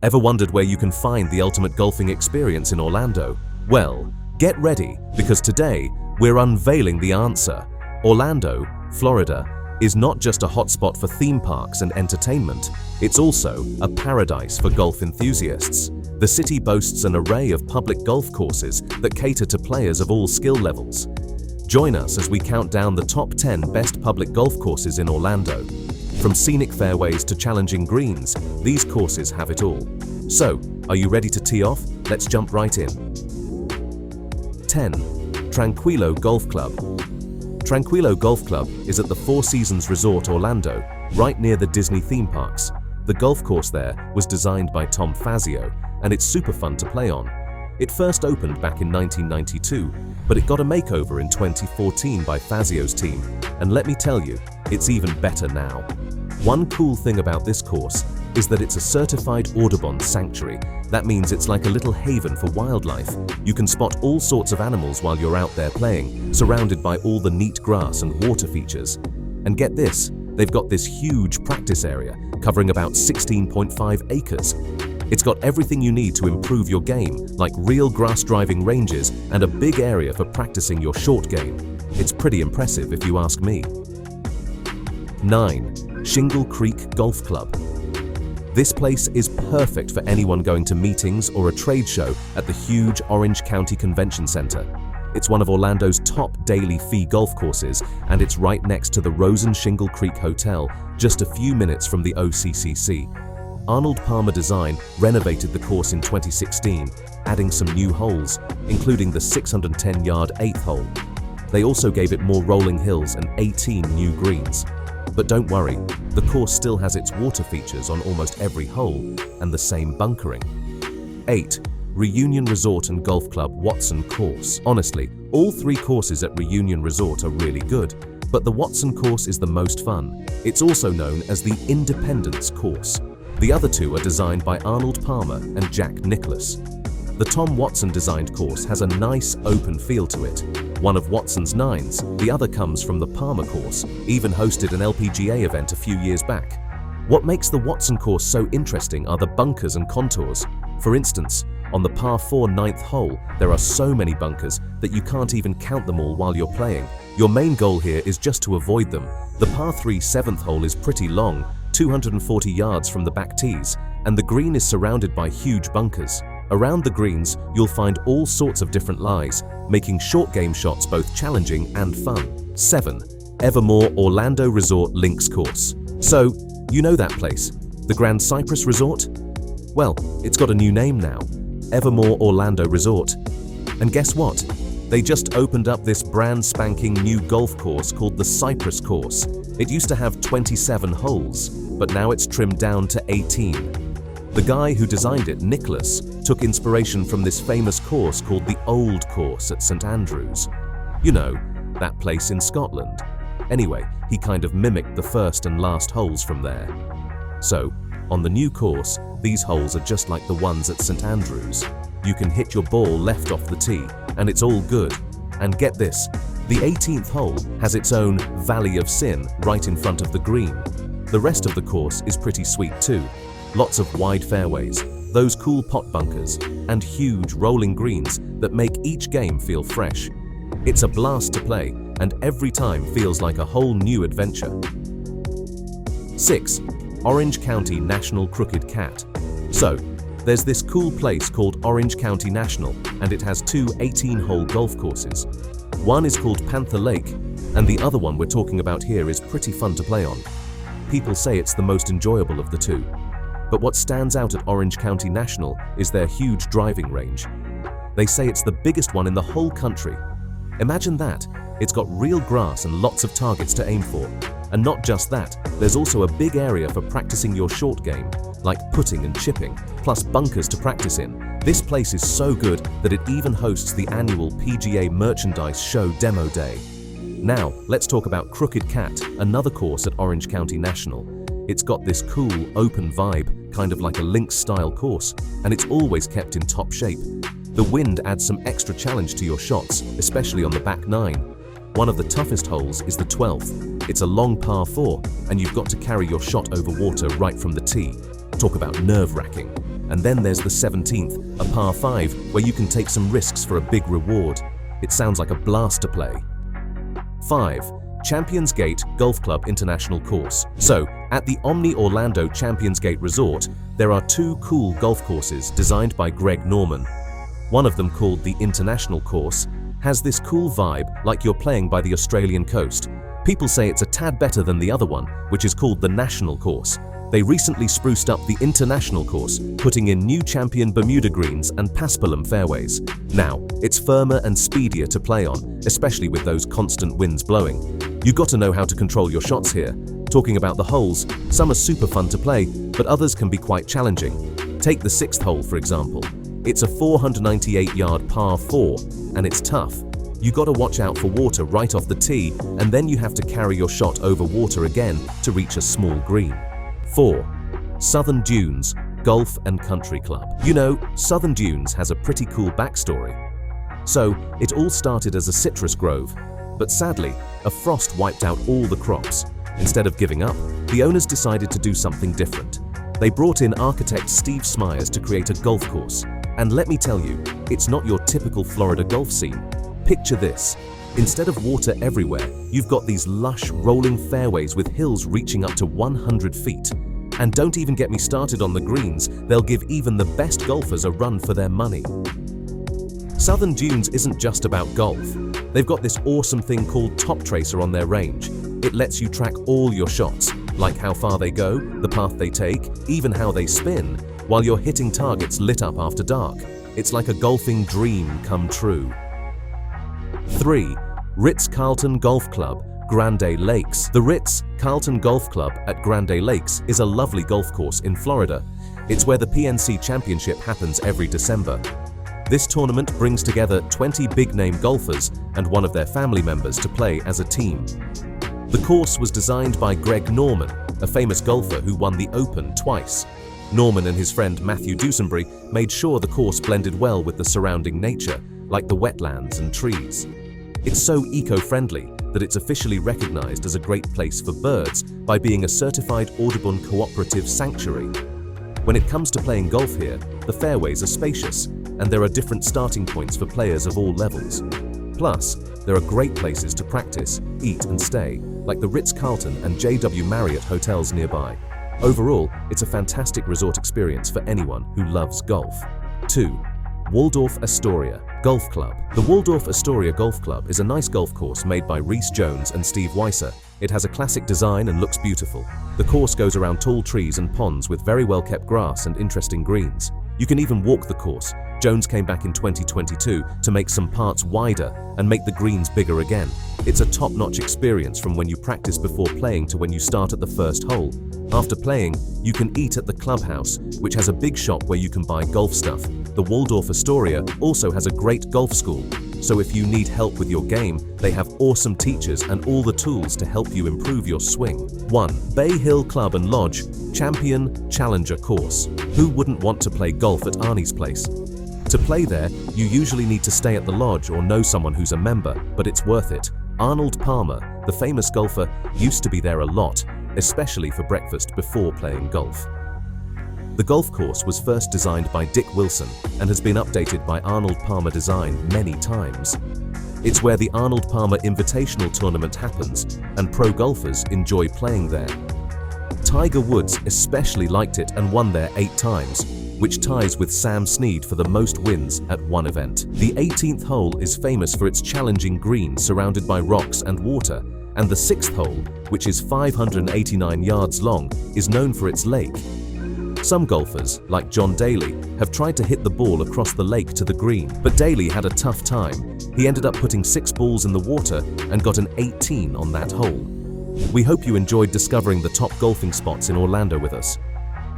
Ever wondered where you can find the ultimate golfing experience in Orlando? Well, get ready, because today we're unveiling the answer. Orlando, Florida, is not just a hotspot for theme parks and entertainment, it's also a paradise for golf enthusiasts. The city boasts an array of public golf courses that cater to players of all skill levels. Join us as we count down the top 10 best public golf courses in Orlando. From scenic fairways to challenging greens, these courses have it all. So, are you ready to tee off? Let's jump right in. 10. Tranquilo Golf Club. Tranquilo Golf Club is at the Four Seasons Resort Orlando, right near the Disney theme parks. The golf course there was designed by Tom Fazio, and it's super fun to play on. It first opened back in 1992, but it got a makeover in 2014 by Fazio's team, and let me tell you, it's even better now. One cool thing about this course is that it's a certified Audubon sanctuary. That means it's like a little haven for wildlife. You can spot all sorts of animals while you're out there playing, surrounded by all the neat grass and water features. And get this, they've got this huge practice area covering about 16.5 acres. It's got everything you need to improve your game, like real grass driving ranges and a big area for practicing your short game. It's pretty impressive if you ask me. 9. Shingle Creek Golf Club. This place is perfect for anyone going to meetings or a trade show at the huge Orange County Convention Center. It's one of Orlando's top daily fee golf courses, and it's right next to the Rosen Shingle Creek Hotel, just a few minutes from the OCCC. Arnold Palmer Design renovated the course in 2016, adding some new holes, including the 610-yard 8th hole. They also gave it more rolling hills and 18 new greens. But don't worry, the course still has its water features on almost every hole and the same bunkering. 8. Reunion Resort and Golf Club Watson Course. Honestly, all three courses at Reunion Resort are really good, but the Watson course is the most fun. It's also known as the Independence Course. The other two are designed by Arnold Palmer and Jack Nicklaus. The Tom Watson designed course has a nice open feel to it. One of Watson's 9s, the other comes from the Palmer course, even hosted an LPGA event a few years back. What makes the Watson course so interesting are the bunkers and contours. For instance, on the par 4 9th hole, there are so many bunkers that you can't even count them all while you're playing. Your main goal here is just to avoid them. The par 3 7th hole is pretty long, 240 yards from the back tees, and the green is surrounded by huge bunkers. Around the greens, you'll find all sorts of different lies, making short game shots both challenging and fun. 7. Evermore Orlando Resort Links Course. So, you know that place, the Grand Cypress Resort? Well, it's got a new name now, Evermore Orlando Resort. And guess what? They just opened up this brand spanking new golf course called the Cypress Course. It used to have 27 holes, but now it's trimmed down to 18. The guy who designed it, Nicklaus, took inspiration from this famous course called the Old Course at St Andrews. You know, that place in Scotland. Anyway, he kind of mimicked the first and last holes from there. So, on the new course, these holes are just like the ones at St Andrews. You can hit your ball left off the tee, and it's all good. And get this, the 18th hole has its own Valley of Sin right in front of the green. The rest of the course is pretty sweet too. Lots of wide fairways, those cool pot bunkers, and huge rolling greens that make each game feel fresh. It's a blast to play, and every time feels like a whole new adventure. 6. Orange County National Crooked Cat. So, there's this cool place called Orange County National, and it has two 18-hole golf courses. One is called Panther Lake, and the other one we're talking about here is pretty fun to play on. People say it's the most enjoyable of the two. But what stands out at Orange County National is their huge driving range. They say it's the biggest one in the whole country. Imagine that, it's got real grass and lots of targets to aim for. And not just that, there's also a big area for practicing your short game, like putting and chipping, plus bunkers to practice in. This place is so good that it even hosts the annual PGA Merchandise Show Demo Day. Now, let's talk about Crooked Cat, another course at Orange County National. It's got this cool, open vibe, kind of like a links-style course, and it's always kept in top shape. The wind adds some extra challenge to your shots, especially on the back 9. One of the toughest holes is the 12th. It's a long par 4, and you've got to carry your shot over water right from the tee. Talk about nerve-wracking. And then there's the 17th, a par 5, where you can take some risks for a big reward. It sounds like a blast to play. 5. Champions Gate Golf Club International Course. So, at the Omni Orlando Champions Gate Resort, there are 2 cool golf courses designed by Greg Norman. One of them, called the International Course, has this cool vibe like you're playing by the Australian coast. People say it's a tad better than the other one, which is called the National Course. They recently spruced up the International Course, putting in new champion Bermuda greens and paspalum fairways. Now, it's firmer and speedier to play on, especially with those constant winds blowing. You got to know how to control your shots here. Talking about the holes, some are super fun to play, but others can be quite challenging. Take the 6th hole, for example. It's a 498-yard par 4, and it's tough. You got to watch out for water right off the tee, and then you have to carry your shot over water again to reach a small green. 4. Southern Dunes Golf and Country Club. You know, Southern Dunes has a pretty cool backstory. So, it all started as a citrus grove, but sadly, a frost wiped out all the crops. Instead of giving up, the owners decided to do something different. They brought in architect Steve Smyers to create a golf course. And let me tell you, it's not your typical Florida golf scene. Picture this. Instead of water everywhere, you've got these lush, rolling fairways with hills reaching up to 100 feet. And don't even get me started on the greens, they'll give even the best golfers a run for their money. Southern Dunes isn't just about golf. They've got this awesome thing called Top Tracer on their range. It lets you track all your shots, like how far they go, the path they take, even how they spin, while you're hitting targets lit up after dark. It's like a golfing dream come true. 3. Ritz-Carlton Golf Club, Grande Lakes. The Ritz-Carlton Golf Club at Grande Lakes is a lovely golf course in Florida. It's where the PNC Championship happens every December. This tournament brings together 20 big-name golfers and one of their family members to play as a team. The course was designed by Greg Norman, a famous golfer who won the Open twice. Norman and his friend Matthew Dusenbury made sure the course blended well with the surrounding nature, like the wetlands and trees. It's so eco-friendly that it's officially recognized as a great place for birds by being a certified Audubon Cooperative Sanctuary. When it comes to playing golf here, the fairways are spacious, and there are different starting points for players of all levels. Plus, there are great places to practice, eat and stay, like the Ritz-Carlton and JW Marriott hotels nearby. Overall, it's a fantastic resort experience for anyone who loves golf. 2. Waldorf Astoria Golf Club. The Waldorf Astoria Golf Club is a nice golf course made by Reese Jones and Steve Weiser. It has a classic design and looks beautiful. The course goes around tall trees and ponds with very well-kept grass and interesting greens. You can even walk the course. Jones came back in 2022 to make some parts wider and make the greens bigger again. It's a top-notch experience from when you practice before playing to when you start at the first hole. After playing, you can eat at the clubhouse, which has a big shop where you can buy golf stuff. The Waldorf Astoria also has a great golf school, so if you need help with your game, they have awesome teachers and all the tools to help you improve your swing. 1. Bay Hill Club and Lodge Champion Challenger Course. Who wouldn't want to play golf at Arnie's place? To play there, you usually need to stay at the lodge or know someone who's a member, but it's worth it. Arnold Palmer, the famous golfer, used to be there a lot, especially for breakfast before playing golf. The golf course was first designed by Dick Wilson and has been updated by Arnold Palmer Design many times. It's where the Arnold Palmer Invitational Tournament happens, and pro golfers enjoy playing there. Tiger Woods especially liked it and won there 8 times, which ties with Sam Snead for the most wins at one event. The 18th hole is famous for its challenging green surrounded by rocks and water, and the 6th hole, which is 589 yards long, is known for its lake. Some golfers, like John Daly, have tried to hit the ball across the lake to the green, but Daly had a tough time. He ended up putting 6 balls in the water and got an 18 on that hole. We hope you enjoyed discovering the top golfing spots in Orlando with us.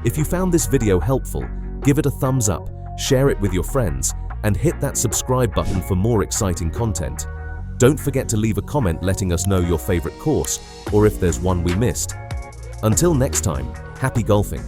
If you found this video helpful, give it a thumbs up, share it with your friends, and hit that subscribe button for more exciting content. Don't forget to leave a comment letting us know your favorite course, or if there's one we missed. Until next time, happy golfing!